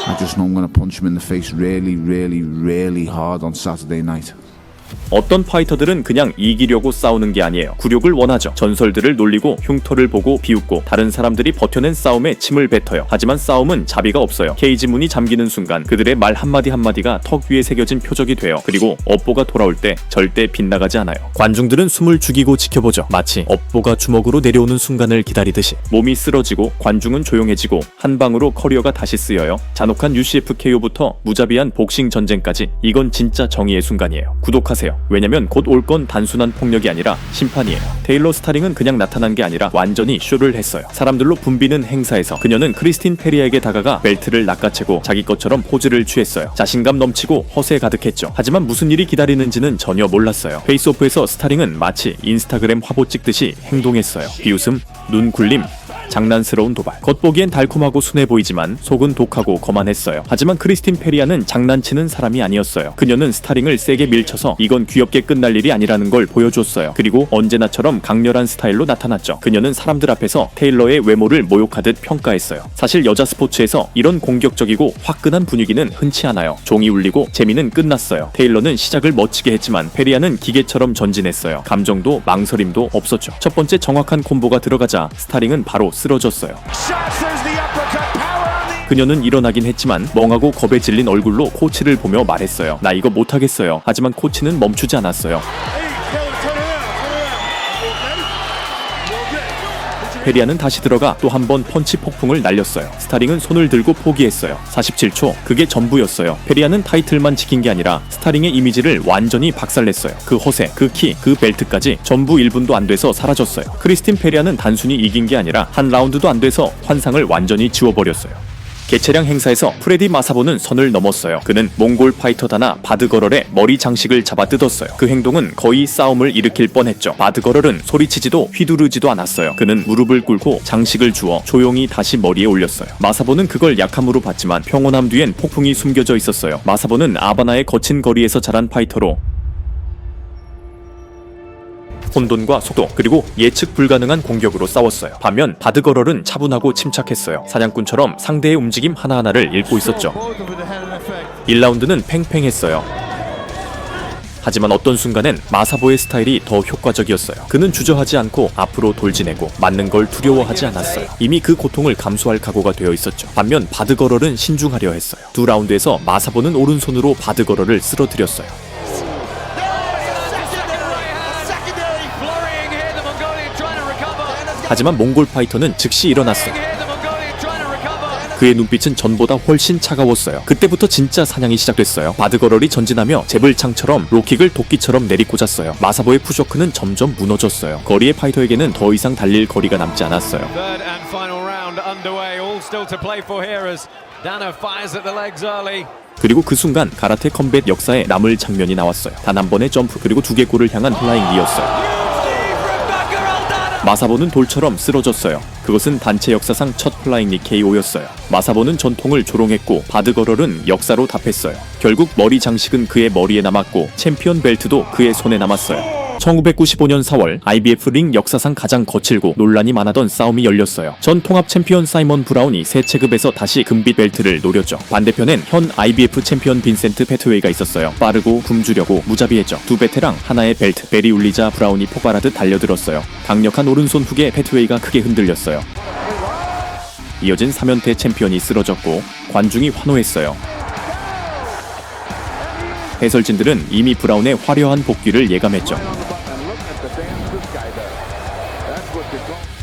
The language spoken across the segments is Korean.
I just know I'm going to punch him in the face really, really, really hard on Saturday night. 어떤 파이터들은 그냥 이기려고 싸우는 게 아니에요. 굴욕을 원하죠. 전설들을 놀리고 흉터를 보고 비웃고 다른 사람들이 버텨낸 싸움에 침을 뱉어요. 하지만 싸움은 자비가 없어요. 케이지 문이 잠기는 순간 그들의 말 한마디 한마디가 턱 위에 새겨진 표적이 돼요. 그리고 업보가 돌아올 때 절대 빗나가지 않아요. 관중들은 숨을 죽이고 지켜보죠. 마치 업보가 주먹으로 내려오는 순간을 기다리듯이. 몸이 쓰러지고 관중은 조용해지고 한 방으로 커리어가 다시 쓰여요. 잔혹한 UCF KO부터 무자비한 복싱 전쟁까지 이건 진짜 정의의 순간이에요. 구독하세요. 왜냐면 곧 올 건 단순한 폭력이 아니라 심판이에요. 테일러 스타링은 그냥 나타난 게 아니라 완전히 쇼를 했어요. 사람들로 붐비는 행사에서 그녀는 크리스틴 페리아에게 다가가 벨트를 낚아채고 자기 것처럼 포즈를 취했어요. 자신감 넘치고 허세 가득했죠. 하지만 무슨 일이 기다리는지는 전혀 몰랐어요. 페이스오프에서 스타링은 마치 인스타그램 화보 찍듯이 행동했어요. 비웃음, 눈 굴림, 장난스러운 도발. 겉보기엔 달콤하고 순해 보이지만 속은 독하고 거만했어요. 하지만 크리스틴 페리아는 장난치는 사람이 아니었어요. 그녀는 스타링을 세게 밀쳐서 이건 귀엽게 끝날 일이 아니라는 걸 보여줬어요. 그리고 언제나처럼 강렬한 스타일로 나타났죠. 그녀는 사람들 앞에서 테일러의 외모를 모욕하듯 평가했어요. 사실 여자 스포츠에서 이런 공격적이고 화끈한 분위기는 흔치 않아요. 종이 울리고 재미는 끝났어요. 테일러는 시작을 멋지게 했지만 페리아는 기계처럼 전진했어요. 감정도 망설임도 없었죠. 첫 번째 정확한 콤보가 들어가자 스타링은 바로 쓰러졌어요. 그녀는 일어나긴 했지만 멍하고 겁에 질린 얼굴로 코치를 보며 말했어요. 나 이거 못하겠어요. 하지만 코치는 멈추지 않았어요. 페리아는 다시 들어가 또 한 번 펀치 폭풍을 날렸어요. 스타링은 손을 들고 포기했어요. 47초, 그게 전부였어요. 페리아는 타이틀만 지킨 게 아니라 스타링의 이미지를 완전히 박살냈어요. 그 허세, 그 키, 그 벨트까지 전부 1분도 안 돼서 사라졌어요. 크리스틴 페리아는 단순히 이긴 게 아니라 한 라운드도 안 돼서 환상을 완전히 지워버렸어요. 개체량 행사에서 프레디 마사보는 선을 넘었어요. 그는 몽골 파이터다나 바드거럴의 머리 장식을 잡아 뜯었어요. 그 행동은 거의 싸움을 일으킬 뻔했죠. 바드거럴은 소리치지도 휘두르지도 않았어요. 그는 무릎을 꿇고 장식을 주워 조용히 다시 머리에 올렸어요. 마사보는 그걸 약함으로 봤지만 평온함 뒤엔 폭풍이 숨겨져 있었어요. 마사보는 아바나의 거친 거리에서 자란 파이터로 혼돈과 속도 그리고 예측 불가능한 공격으로 싸웠어요. 반면 바드거럴은 차분하고 침착했어요. 사냥꾼처럼 상대의 움직임 하나하나를 읽고 있었죠. 1라운드는 팽팽했어요. 하지만 어떤 순간엔 마사보의 스타일이 더 효과적이었어요. 그는 주저하지 않고 앞으로 돌진하고 맞는 걸 두려워하지 않았어요. 이미 그 고통을 감수할 각오가 되어 있었죠. 반면 바드거럴은 신중하려 했어요. 두 라운드에서 마사보는 오른손으로 바드거럴을 쓰러뜨렸어요. 하지만 몽골 파이터는 즉시 일어났어요. 그의 눈빛은 전보다 훨씬 차가웠어요. 그때부터 진짜 사냥이 시작됐어요. 바드거럴이 전진하며 제블창처럼 로킥을 도끼처럼 내리꽂았어요. 마사보의 푸쇼크는 점점 무너졌어요. 거리의 파이터에게는 더 이상 달릴 거리가 남지 않았어요. 그리고 그 순간 가라테 컴뱃 역사에 남을 장면이 나왔어요. 단 한 번의 점프 그리고 2개 골을 향한 플라잉 니였어요. 마사보는 돌처럼 쓰러졌어요. 그것은 단체 역사상 첫 플라잉 니 KO였어요. 마사보는 전통을 조롱했고 바드거럴은 역사로 답했어요. 결국 머리 장식은 그의 머리에 남았고 챔피언 벨트도 그의 손에 남았어요. 1995년 4월 IBF 링 역사상 가장 거칠고 논란이 많았던 싸움이 열렸어요. 전 통합 챔피언 사이먼 브라운이 새 체급에서 다시 금빛 벨트를 노렸죠. 반대편엔 현 IBF 챔피언 빈센트 패트웨이가 있었어요. 빠르고 굶주려고 무자비했죠. 두 베테랑 하나의 벨트 벨이 울리자 브라운이 폭발하듯 달려들었어요. 강력한 오른손 훅에 패트웨이가 크게 흔들렸어요. 이어진 3연패 챔피언이 쓰러졌고 관중이 환호했어요. 해설진들은 이미 브라운의 화려한 복귀를 예감했죠.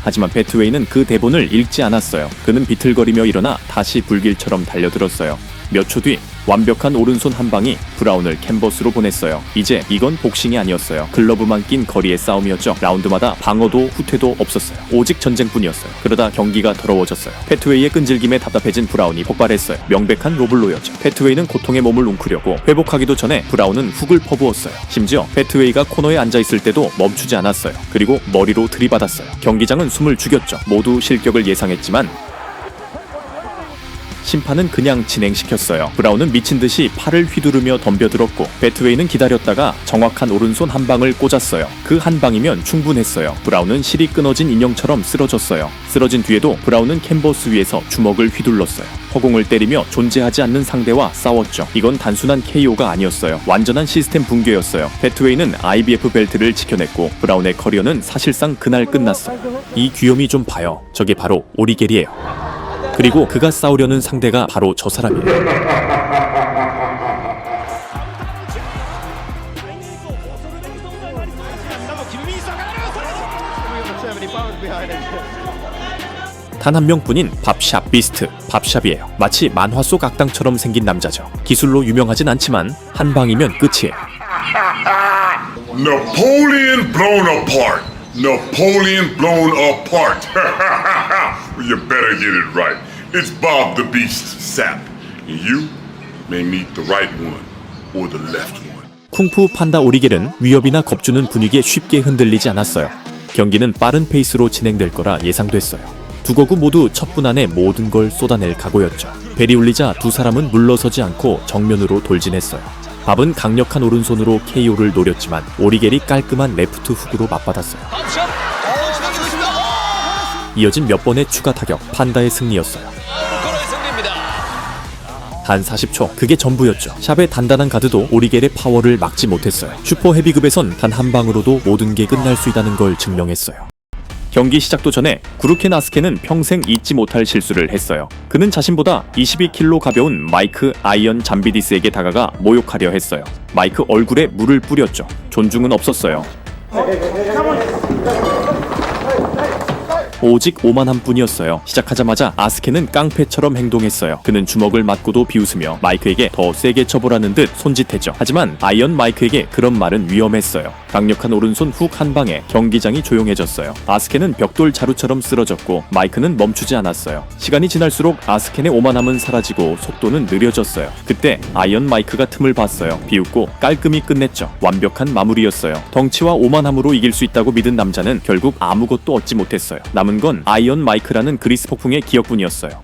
하지만 패트웨이는 그 대본을 읽지 않았어요. 그는 비틀거리며 일어나 다시 불길처럼 달려들었어요. 몇 초 뒤 완벽한 오른손 한 방이 브라운을 캔버스로 보냈어요. 이제 이건 복싱이 아니었어요. 글러브만 낀 거리의 싸움이었죠. 라운드마다 방어도 후퇴도 없었어요. 오직 전쟁뿐이었어요. 그러다 경기가 더러워졌어요. 패트웨이의 끈질김에 답답해진 브라운이 폭발했어요. 명백한 로블로였죠. 패트웨이는 고통에 몸을 웅크렸고 회복하기도 전에 브라운은 훅을 퍼부었어요. 심지어 패트웨이가 코너에 앉아있을 때도 멈추지 않았어요. 그리고 머리로 들이받았어요. 경기장은 숨을 죽였죠. 모두 실격을 예상했지만 심판은 그냥 진행시켰어요. 브라운은 미친 듯이 팔을 휘두르며 덤벼들었고 배트웨이는 기다렸다가 정확한 오른손 한 방을 꽂았어요. 그 한 방이면 충분했어요. 브라운은 실이 끊어진 인형처럼 쓰러졌어요. 쓰러진 뒤에도 브라운은 캔버스 위에서 주먹을 휘둘렀어요. 허공을 때리며 존재하지 않는 상대와 싸웠죠. 이건 단순한 KO가 아니었어요. 완전한 시스템 붕괴였어요. 배트웨이는 IBF 벨트를 지켜냈고 브라운의 커리어는 사실상 그날 끝났어요. 이 귀요미 좀 봐요. 저게 바로 오리겔이에요. 그리고 그가 싸우려는 상대가 바로 저 사람이에요. 단 한 명뿐인 밥샵 비스트, 밥샵이에요. 마치 만화 속 악당처럼 생긴 남자죠. 기술로 유명하진 않지만 한 방이면 끝이에요. Napoleon blown apart. Napoleon blown apart. You better get it right. It's Bob the Beast Sap. And you may meet the right one or the left one. 쿵푸 판다 오리겔은 위협이나 겁주는 분위기에 쉽게 흔들리지 않았어요. 경기는 빠른 페이스로 진행될 거라 예상됐어요. 두 거구 모두 첫 분 안에 모든 걸 쏟아낼 각오였죠. 벨이 울리자 두 사람은 물러서지 않고 정면으로 돌진했어요. 밥은 강력한 오른손으로 KO를 노렸지만 오리겔이 깔끔한 레프트 훅으로 맞받았어요. 이어진 몇 번의 추가 타격, 판다의 승리였어요. 단 40초, 그게 전부였죠. 샵의 단단한 가드도 오리겔의 파워를 막지 못했어요. 슈퍼 헤비급에선 단 한 방으로도 모든 게 끝날 수 있다는 걸 증명했어요. 경기 시작도 전에 구르켄 아스케는 평생 잊지 못할 실수를 했어요. 그는 자신보다 22kg 가벼운 마이크 아이언 잠비디스에게 다가가 모욕하려 했어요. 마이크 얼굴에 물을 뿌렸죠. 존중은 없었어요. 오직 오만한 뿐이었어요. 시작하자마자 아스케는 깡패처럼 행동했어요. 그는 주먹을 맞고도 비웃으며 마이크에게 더 세게 쳐보라는 듯 손짓했죠. 하지만 아이언 마이크에게 그런 말은 위험했어요. 강력한 오른손 훅 한 방에 경기장이 조용해졌어요. 아스케는 벽돌 자루처럼 쓰러졌고 마이크는 멈추지 않았어요. 시간이 지날수록 아스켄의 오만함은 사라지고 속도는 느려졌어요. 그때 아이언 마이크가 틈을 봤어요. 비웃고 깔끔히 끝냈죠. 완벽한 마무리였어요. 덩치와 오만함으로 이길 수 있다고 믿은 남자는 결국 아무것도 얻지 못했어요. 남은 건 아이언 마이크라는 그리스 폭풍의 기억뿐이었어요.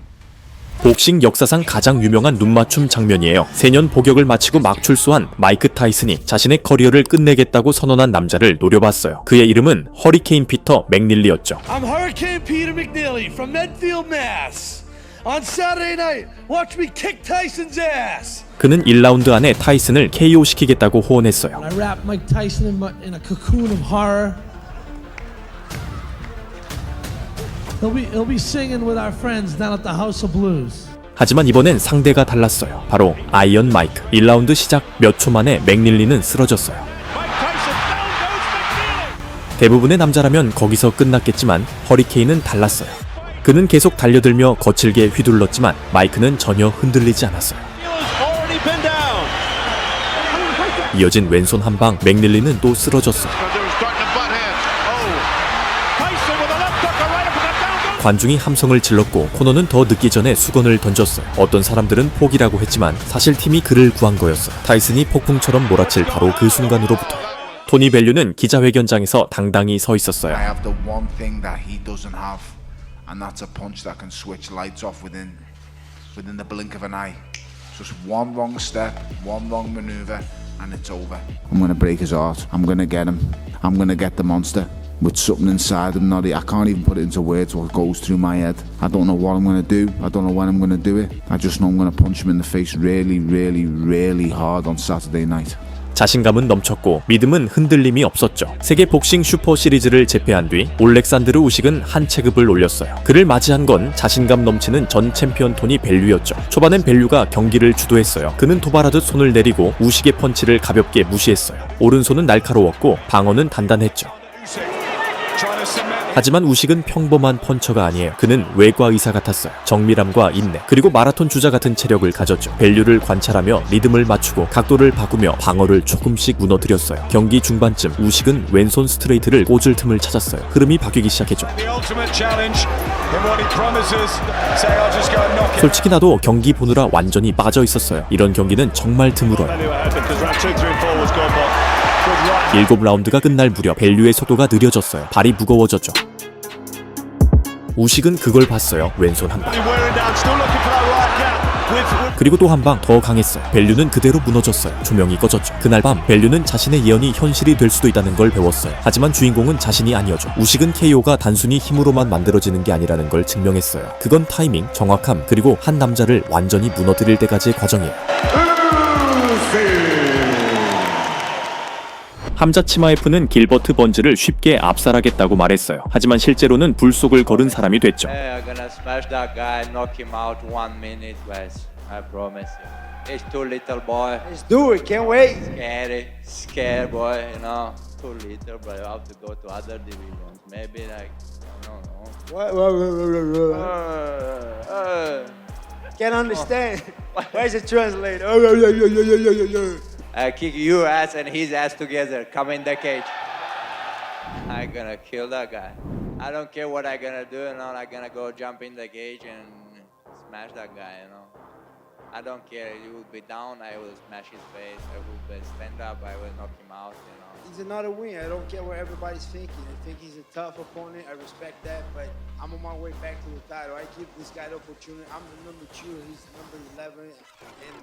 복싱 역사상 가장 유명한 눈맞춤 장면이에요. 4년 복역을 마치고 막 출소한 마이크 타이슨이 자신의 커리어를 끝내겠다고 선언한 남자를 노려봤어요. 그의 이름은 허리케인 피터 맥닐리였죠. I'm Hurricane Peter McNeely from Medfield, Mass. On Saturday night, watch me kick Tyson's ass. 그는 1라운드 안에 타이슨을 KO 시키겠다고 호언했어요. I wrapped Mike Tyson in a cocoon of horror. He'll be singing with our friends down at the House of Blues. 하지만 이번엔 상대가 달랐어요. 바로 아이언 마이크. 1라운드 시작 몇 초 만에 맥닐리는 쓰러졌어요. 대부분의 남자라면 거기서 끝났겠지만 허리케인은 달랐어요. 그는 계속 달려들며 거칠게 휘둘렀지만 마이크는 전혀 흔들리지 않았어요. 이어진 왼손 한 방, 맥닐리는 또 쓰러졌어요. 관중이 함성을 질렀고 코너는 더 늦기 전에 수건을 던졌어요. 어떤 사람들은 포기라고 했지만 사실 팀이 그를 구한 거였어요. 타이슨이 폭풍처럼 몰아칠 바로 그 순간으로부터 토니 벨류는 기자회견장에서 당당히 서 있었어요. I have the one thing that he doesn't have, and that's a punch that can switch lights off within the blink of an eye. Just one wrong step, one wrong maneuver, and it's over. I'm gonna break his heart. I'm gonna get him. I'm gonna get the monster. With something inside him, I can't even put it into words what goes through my head. I don't know what I'm going to do. I don't know when I'm going to do it. I just know I'm going to punch him in the face really, really, really hard on Saturday night. 자신감은 넘쳤고 믿음은 흔들림이 없었죠. 세계 복싱 슈퍼 시리즈를 제패한 뒤 올렉산드르 우식은 한 체급을 올렸어요. 그를 맞이한 건 자신감 넘치는 전 챔피언 토니 벨류였죠. 초반엔 벨류가 경기를 주도했어요. 그는 도발하듯 손을 내리고 우식의 펀치를 가볍게 무시했어요. 오른손은 날카로웠고 방어는 단단했죠. 하지만 우식은 평범한 펀처가 아니에요. 그는 외과 의사 같았어요. 정밀함과 인내, 그리고 마라톤 주자 같은 체력을 가졌죠. 벨류를 관찰하며 리듬을 맞추고 각도를 바꾸며 방어를 조금씩 무너뜨렸어요. 경기 중반쯤 우식은 왼손 스트레이트를 꽂을 틈을 찾았어요. 흐름이 바뀌기 시작했죠. 솔직히 나도 경기 보느라 완전히 빠져 있었어요. 이런 경기는 정말 드물어요. 7라운드가 끝날 무렵 벨류의 속도가 느려졌어요. 발이 무거워졌죠. 우식은 그걸 봤어요. 왼손 한 방. 그리고 또 한 방 더 강했어요. 밸류는 그대로 무너졌어요. 조명이 꺼졌죠. 그날 밤 밸류는 자신의 예언이 현실이 될 수도 있다는 걸 배웠어요. 하지만 주인공은 자신이 아니었죠. 우식은 KO가 단순히 힘으로만 만들어지는 게 아니라는 걸 증명했어요. 그건 타이밍, 정확함, 그리고 한 남자를 완전히 무너뜨릴 때까지의 과정이에요. 함자 치마에프는 길버트 번즈를 쉽게 압살하겠다고 말했어요. 하지만 실제로는 불속을 걸은 사람이 됐죠. Hey, I'm gonna smash that guy, knock him out 1 minute, guys. I promise you. He's too little, boy. Let's do it, can't wait. Scared, boy. You know, too little, but I have to go to other divisions. Maybe like, I don't know. What? Can't understand. Where's the translator? I kick your ass and his ass together. Come in the cage. I'm gonna kill that guy. I don't care what I'm gonna do, you know. I'm gonna go jump in the cage and smash that guy, you know. I don't care. He will be down. I will smash his face. I will stand up. I will knock him out, you know. He's another win. I don't care what everybody's thinking. They think he's a tough opponent. I respect that, but I'm on my way back to the title. I give this guy the opportunity. I'm the number 2. He's number 11, and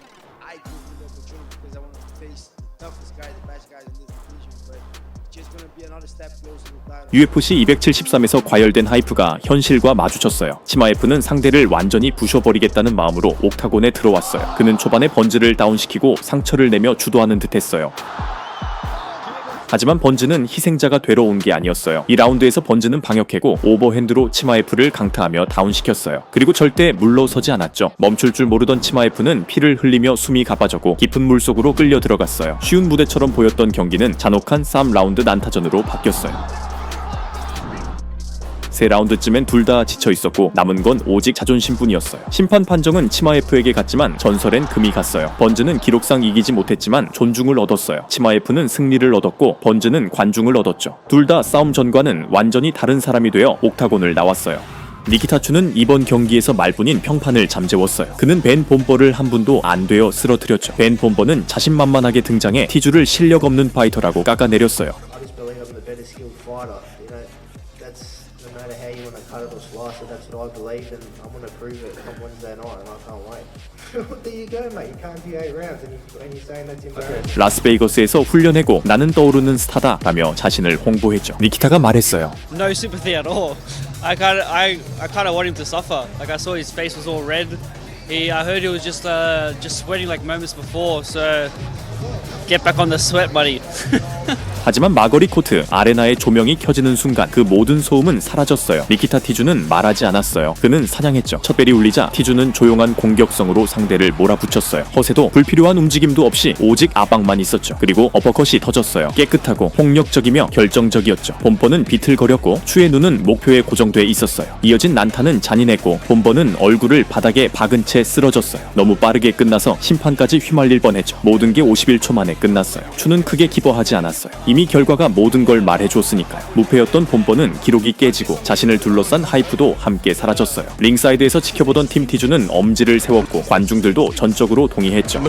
I give him the opportunity because I want to face the toughest guys, the best guys in this division. But just gonna be another step closer to the title. UFC 273에서 과열된 하이프가 현실과 마주쳤어요. 치마에프는 상대를 완전히 부셔버리겠다는 마음으로 옥타곤에 들어왔어요. 그는 초반에 번즈를 다운시키고 상처를 내며 주도하는 듯했어요. 하지만 번즈는 희생자가 되러 온 게 아니었어요. 이 라운드에서 번즈는 방역해고 오버핸드로 치마에프를 강타하며 다운시켰어요. 그리고 절대 물러서지 않았죠. 멈출 줄 모르던 치마에프는 피를 흘리며 숨이 가빠졌고 깊은 물속으로 끌려 들어갔어요. 쉬운 무대처럼 보였던 경기는 잔혹한 3라운드 난타전으로 바뀌었어요. 3라운드쯤엔 둘 다 지쳐 있었고 남은 건 오직 자존심뿐이었어요. 심판 판정은 치마에프에게 갔지만 전설엔 금이 갔어요. 번즈는 기록상 이기지 못했지만 존중을 얻었어요. 치마에프는 승리를 얻었고 번즈는 관중을 얻었죠. 둘 다 싸움 전과는 완전히 다른 사람이 되어 옥타곤을 나왔어요. 니키타추는 이번 경기에서 말뿐인 평판을 잠재웠어요. 그는 벤 본버를 한 분도 안 되어 쓰러뜨렸죠. 벤 본버는 자신만만하게 등장해 티주를 실력 없는 파이터라고 깎아내렸어요. I just believe I'm the better skilled fighter. You know, that's no matter how you want to cut it or slice it. That's what I believe, and I'm going to prove it on Wednesday night, and I can't wait. There you go, mate. You can't do 8 rounds, and you're saying that's embarrassing. 라스베이거스에서 훈련해고 나는 떠오르는 스타다 라며 자신을 홍보했죠. 니키타가 말했어요. No sympathy at all. I kind of want him to suffer. Like I saw his face was all red. I heard he was just sweating like moments before. So get back on the sweat, buddy. 하지만 마거리 코트 아레나의 조명이 켜지는 순간 그 모든 소음은 사라졌어요. 니키타 티주는 말하지 않았어요. 그는 사냥했죠. 첫 벨이 울리자 티주는 조용한 공격성으로 상대를 몰아붙였어요. 허세도 불필요한 움직임도 없이 오직 아박만 있었죠. 그리고 어퍼컷이 터졌어요. 깨끗하고 폭력적이며 결정적이었죠. 본버는 비틀거렸고 추의 눈은 목표에 고정돼 있었어요. 이어진 난타는 잔인했고 본버는 얼굴을 바닥에 박은 채 쓰러졌어요. 너무 빠르게 끝나서 심판까지 휘말릴 뻔했죠. 모든 게 51초 만에 끝났어요. 추는 크게 기뻐하지 않았어요. 이미 결과가 모든 걸 말해줬으니까요. 무패였던 본버는 기록이 깨지고 자신을 둘러싼 하이프도 함께 사라졌어요. 링사이드에서 지켜보던 팀 티주는 엄지를 세웠고 관중들도 전적으로 동의했죠.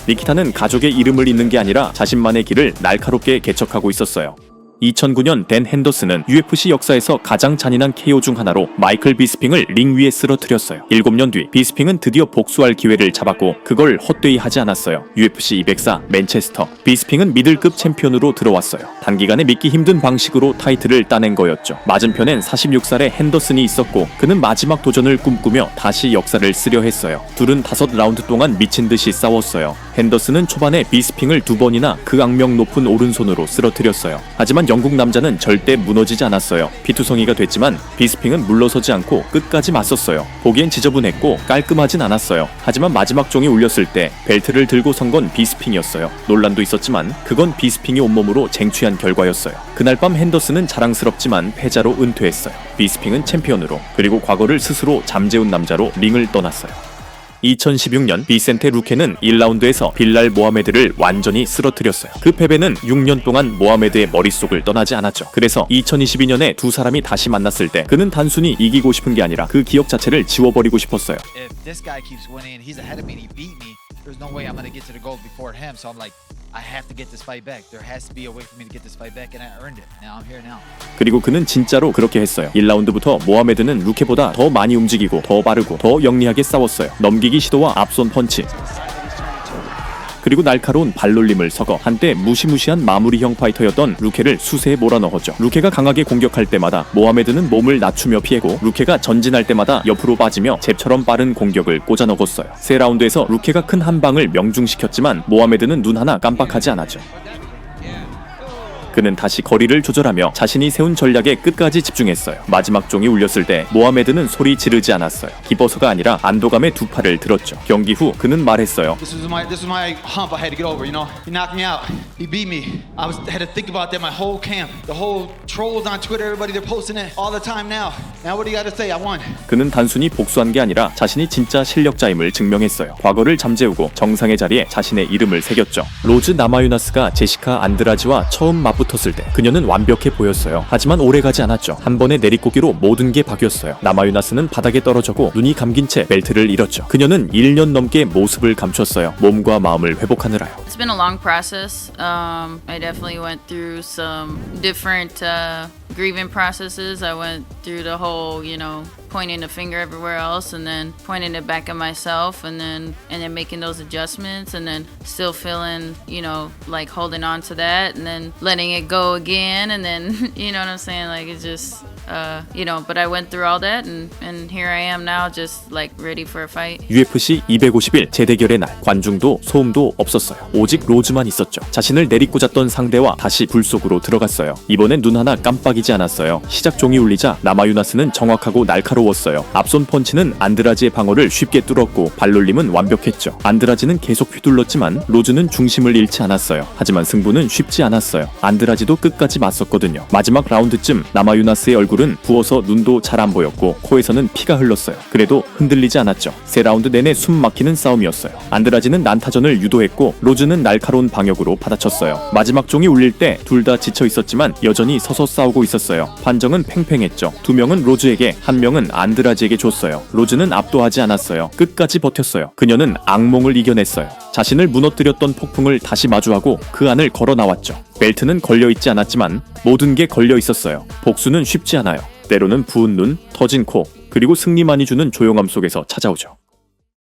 니키타는 가족의 이름을 잇는 게 아니라 자신만의 길을 날카롭게 개척하고 있었어요. 2009년 댄 핸더슨은 UFC 역사에서 가장 잔인한 KO 중 하나로 마이클 비스핑을 링 위에 쓰러뜨렸어요. 7년 뒤 비스핑은 드디어 복수할 기회를 잡았고 그걸 헛되이 하지 않았어요. UFC 204 맨체스터. 비스핑은 미들급 챔피언으로 들어왔어요. 단기간에 믿기 힘든 방식으로 타이틀을 따낸 거였죠. 맞은편엔 46살의 핸더슨이 있었고 그는 마지막 도전을 꿈꾸며 다시 역사를 쓰려 했어요. 둘은 5라운드 동안 미친 듯이 싸웠어요. 핸더슨은 초반에 비스핑을 2번이나 그 악명 높은 오른손으로 쓰러뜨렸어요. 하지만 영국 남자는 절대 무너지지 않았어요. 피투성이가 됐지만 비스핑은 물러서지 않고 끝까지 맞섰어요. 보기엔 지저분했고 깔끔하진 않았어요. 하지만 마지막 종이 울렸을 때 벨트를 들고 선 건 비스핑이었어요. 논란도 있었지만 그건 비스핑이 온몸으로 쟁취한 결과였어요. 그날 밤 핸더슨은 자랑스럽지만 패자로 은퇴했어요. 비스핑은 챔피언으로 그리고 과거를 스스로 잠재운 남자로 링을 떠났어요. 2016년 비센테 루케는 1라운드에서 빌랄 모하메드를 완전히 쓰러뜨렸어요. 그 패배는 6년 동안 모하메드의 머릿속을 떠나지 않았죠. 그래서 2022년에 두 사람이 다시 만났을 때 그는 단순히 이기고 싶은 게 아니라 그 기억 자체를 지워버리고 싶었어요. If this guy keeps winning, he's ahead of me and he beat me. There's no way I'm gonna get to the goal before him. So I'm like, I have to get this fight back. There has to be a way for me to get this fight back, and I earned it. Now I'm here now. 그리고 그는 진짜로 그렇게 했어요. 1라운드부터 모하메드는 루케보다 더 많이 움직이고 더 빠르고 더 영리하게 싸웠어요. 넘기기 시도와 앞손 펀치, 그리고 날카로운 발놀림을 섞어 한때 무시무시한 마무리형 파이터였던 루케를 수세에 몰아넣었죠. 루케가 강하게 공격할 때마다 모하메드는 몸을 낮추며 피하고, 루케가 전진할 때마다 옆으로 빠지며 잽처럼 빠른 공격을 꽂아 넣었어요. 세 라운드에서 루케가 큰 한 방을 명중시켰지만 모하메드는 눈 하나 깜빡하지 않았죠. 그는 다시 거리를 조절하며 자신이 세운 전략에 끝까지 집중했어요. 마지막 종이 울렸을 때 모하메드는 소리 지르지 않았어요. 기뻐서가 아니라 안도감에 두 팔을 들었죠. 경기 후 그는 말했어요. This was my hump I had to get over. You know, he knocked me out. He beat me. had to think about that my whole camp. The whole trolls on Twitter, everybody they're posting it all the time now. Now what do you got to say? I won. 그는 단순히 복수한 게 아니라 자신이 진짜 실력자임을 증명했어요. 과거를 잠재우고 정상의 자리에 자신의 이름을 새겼죠. 로즈 나마유나스가 제시카 안드라지와 처음 맞붙었을 때 그녀는 완벽해 보였어요. 하지만 오래가지 않았죠. 한 번의 내리꽂기로 모든 게 바뀌었어요. 나마유나스는 바닥에 떨어졌고 눈이 감긴 채 벨트를 잃었죠. 그녀는 1년 넘게 모습을 감췄어요. 몸과 마음을 회복하느라요. It's been a long process. I definitely went through some different grieving processes. I went through the whole, pointing the finger everywhere else and then pointing it back at myself and then making those adjustments and then still feeling, like holding on to that and then letting it go again and then, you know what I'm saying? Like it's just, but I went through all that and here I am now just like ready for a fight. UFC 250일 재대결의 날 관중도 소음도 없었어요. 오직 로즈만 있었죠. 자신을 내리꽂았던 상대와 다시 불 속으로 들어갔어요. 이번엔 눈 하나 깜빡이지 않았어요. 시작 종이 울리자 나마유나스는 정확하고 날카로웠어요. 앞손 펀치는 안드라지의 방어를 쉽게 뚫었고 발놀림은 완벽했죠. 안드라지는 계속 휘둘렀지만 로즈는 중심을 잃지 않았어요. 하지만 승부는 쉽지 않았어요. 안드라지도 끝까지 맞섰거든요. 마지막 라운드쯤 나마유나스의 얼굴은 부어서 눈도 잘 안 보였고 코에서는 피가 흘렀어요. 그래도 흔들리지 않았죠. 세 라운드 내내 숨 막히는 싸움이었어요. 안드라지는 난타전을 유도했고 로즈는 날카로운 방역으로 받아쳤어요. 마지막 종이 울릴 때 둘 다 지쳐 있었지만 여전히 서서 싸우고 있었어요. 판정은 팽팽했죠. 두 명은 로즈에게, 한 명은 안드라지에게 줬어요. 로즈는 압도하지 않았어요. 끝까지 버텼어요. 그녀는 악몽을 이겨냈어요. 자신을 무너뜨렸던 폭풍을 다시 마주하고 그 안을 걸어 나왔죠. 벨트는 걸려있지 않았지만 모든 게 걸려 있었어요. 복수는 쉽지 않아요. 때로는 부은 눈, 터진 코, 그리고 승리만이 주는 조용함 속에서 찾아오죠.